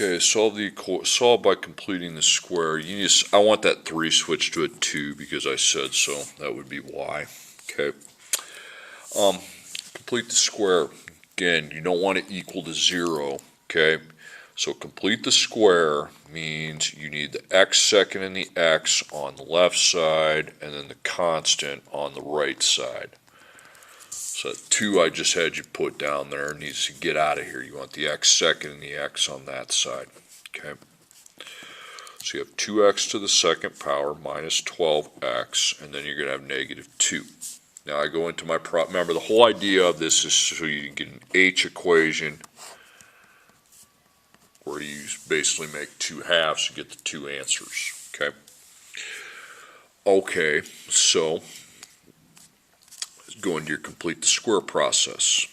Okay, solve by completing the square. I want that 3 switched to a 2 because I said so. That would be why. Okay. Complete the square. Again, you don't want it equal to 0. Okay. So complete the square means you need the x second and the x on the left side and then the constant on the right side. So that 2 I just had you put down there needs to get out of here. You want the x second and the x on that side. Okay. So you have 2x to the second power minus 12x, and then you're going to have negative 2. Now I go into my remember the whole idea of this is so you can get an h equation where you basically make 2 halves to get the 2 answers. Okay. Okay, so go into your complete the square process.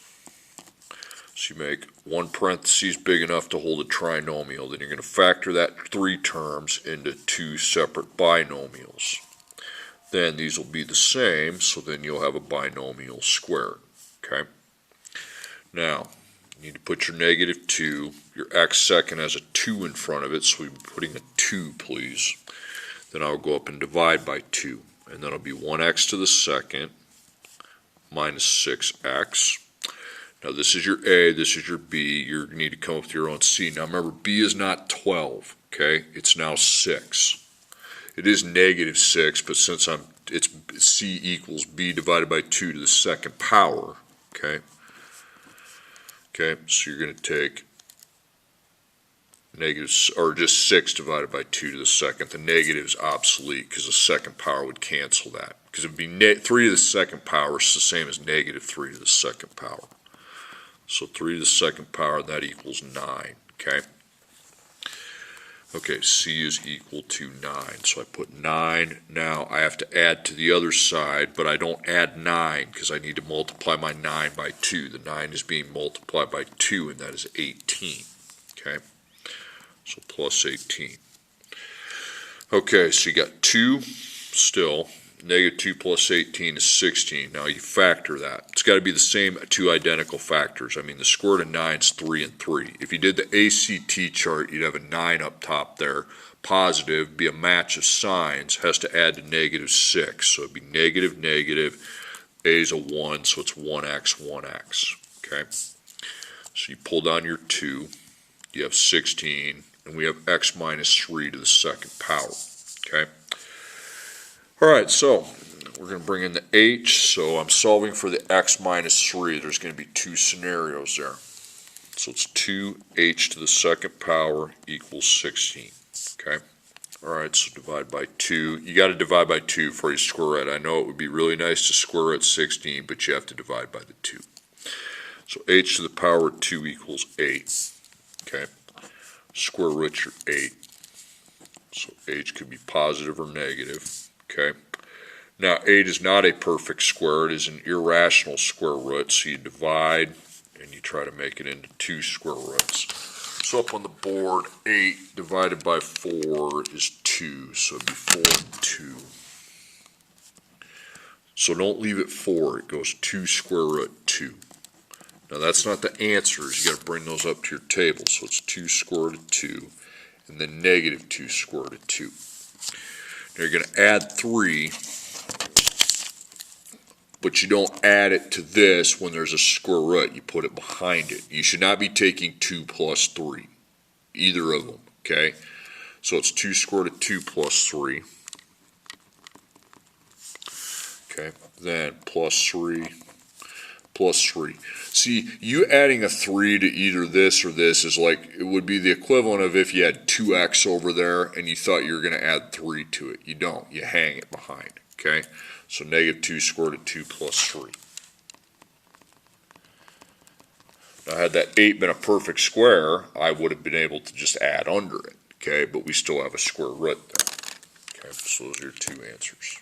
So you make one parenthesis big enough to hold a trinomial. Then you're going to factor that 3 terms into 2 separate binomials. Then these will be the same, so then you'll have a binomial squared. Okay. Now, you need to put your negative 2. Your x second has a 2 in front of it, so we'll be putting a 2, please. Then I'll go up and divide by 2. And then it'll be 1x to the second minus 6x. Now this is your A, this is your B. You need to come up with your own C. Now remember, B is not 12, okay? It's now 6. It is negative 6, but since it's C equals B divided by 2 to the second power, okay? Okay, so you're going to take negative, or just 6 divided by 2 to the second. The negative is obsolete because the second power would cancel that. Because it would be 3 to the second power is the same as negative 3 to the second power. So 3 to the second power, that equals 9, okay? Okay, C is equal to 9, so I put 9. Now I have to add to the other side, but I don't add 9 because I need to multiply my 9 by 2. The 9 is being multiplied by 2, and that is 18, okay? So plus 18. Okay, so you got 2 still. Negative 2 plus 18 is 16. Now you factor that. It's got to be the same 2 identical factors. I mean, the square root of 9 is 3 and 3. If you did the ACT chart, you'd have a 9 up top there. Positive, be a match of signs, has to add to negative 6. So it'd be negative, negative. A is a 1, so it's 1x, 1x. Okay? So you pull down your 2. You have 16. And we have x minus 3 to the second power. Okay? All right, so we're going to bring in the h. So I'm solving for the x minus 3. There's going to be 2 scenarios there. So it's 2h to the second power equals 16. Okay? All right, so divide by 2. You got to divide by 2 before you square it. I know it would be really nice to square at 16, but you have to divide by the 2. So h to the power of 2 equals 8. Okay? Square root your 8. So h could be positive or negative. Okay. Now 8 is not a perfect square. It is an irrational square root. So you divide and you try to make it into 2 square roots. So up on the board, 8 divided by 4 is 2. So it'd be 4 and 2. So don't leave it 4. It goes 2 square root 2. Now that's not the answers. You got to bring those up to your table. So it's 2 square root of 2 and then negative 2 square root of 2. Now you're going to add 3, but you don't add it to this when there's a square root. You put it behind it. You should not be taking 2 plus 3, either of them, okay? So it's 2 square root of 2 plus 3. Okay, then plus 3. Plus 3. See, you adding a 3 to either this or this is like, it would be the equivalent of if you had 2x over there and you thought you were going to add 3 to it. You don't. You hang it behind. Okay? So negative 2 square root of 2 plus 3. Now, had that 8 been a perfect square, I would have been able to just add under it. Okay? But we still have a square root there. Okay? So those are your 2 answers.